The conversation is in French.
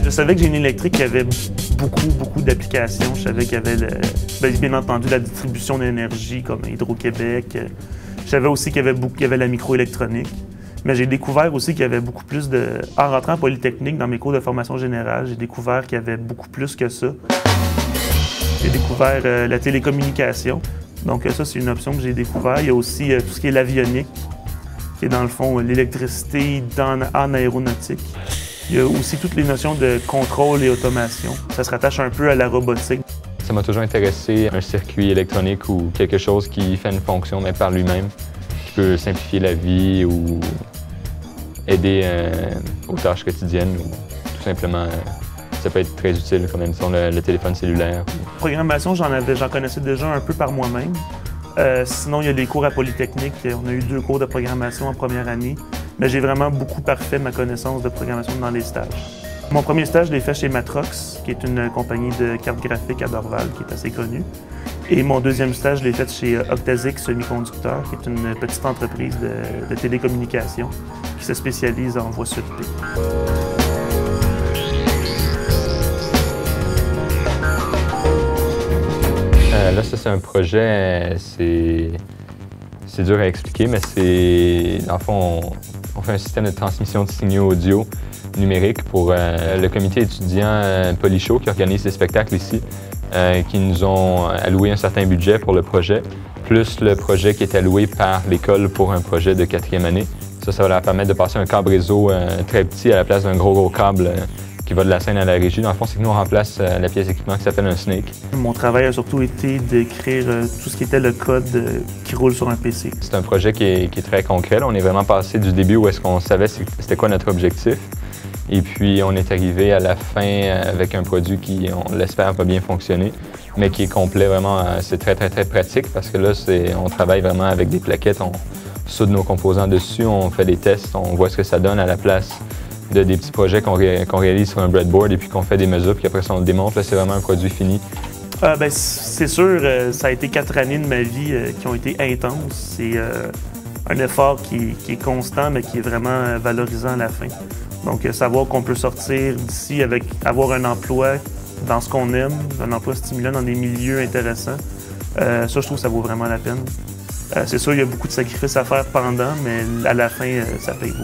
Je savais que Génie électrique avait beaucoup d'applications. Je savais qu'il y avait, bien entendu, la distribution d'énergie comme Hydro-Québec. Je savais aussi qu'il y avait la microélectronique. Mais j'ai découvert aussi qu'il y avait beaucoup plus de... En rentrant en Polytechnique, dans mes cours de formation générale, j'ai découvert qu'il y avait beaucoup plus que ça. J'ai découvert la télécommunication. Donc ça, c'est une option que j'ai découvert. Il y a aussi tout ce qui est l'avionique, qui est dans le fond l'électricité en aéronautique. Il y a aussi toutes les notions de contrôle et automation. Ça se rattache un peu à la robotique. Ça m'a toujours intéressé, un circuit électronique ou quelque chose qui fait une fonction mais par lui-même, qui peut simplifier la vie ou aider aux tâches quotidiennes ou tout simplement, ça peut être très utile, comme disons le téléphone cellulaire. Programmation, j'en connaissais déjà un peu par moi-même. Sinon, il y a les cours à Polytechnique. On a eu 2 cours de programmation en première année. Mais j'ai vraiment beaucoup parfait ma connaissance de programmation dans les stages. Mon premier stage, je l'ai fait chez Matrox, qui est une compagnie de cartes graphiques à Dorval, qui est assez connue. Et mon deuxième stage, je l'ai fait chez Octazic Semi-Conducteurs, qui est une petite entreprise de télécommunications qui se spécialise en voie sûreté. Là, ça, c'est un projet, c'est dur à expliquer, mais c'est, dans le fond, on fait un système de transmission de signaux audio numériques pour le comité étudiant Polyshow qui organise des spectacles ici, qui nous ont alloué un certain budget pour le projet, plus le projet qui est alloué par l'école pour un projet de 4e année. Ça va leur permettre de passer un câble réseau très petit à la place d'un gros câble qui va de la scène à la régie. Dans le fond, c'est que nous, on remplace la pièce d'équipement qui s'appelle un Snake. Mon travail a surtout été d'écrire tout ce qui était le code qui roule sur un PC. C'est un projet qui est très concret. Là. On est vraiment passé du début où est-ce qu'on savait c'était quoi notre objectif. Et puis, on est arrivé à la fin avec un produit qui, on l'espère, va bien fonctionner, mais qui est complet vraiment. C'est très pratique parce que là, on travaille vraiment avec des plaquettes. On soude nos composants dessus, on fait des tests, on voit ce que ça donne à la place de des petits projets qu'on réalise sur un breadboard et puis qu'on fait des mesures, puis après ça, on le démonte. Là, c'est vraiment un produit fini. C'est sûr, ça a été 4 années de ma vie qui ont été intenses. C'est un effort qui est constant, mais qui est vraiment valorisant à la fin. Donc, savoir qu'on peut sortir d'ici avec avoir un emploi dans ce qu'on aime, un emploi stimulant dans des milieux intéressants, ça, je trouve que ça vaut vraiment la peine. C'est sûr, il y a beaucoup de sacrifices à faire pendant, mais à la fin, ça paye beaucoup.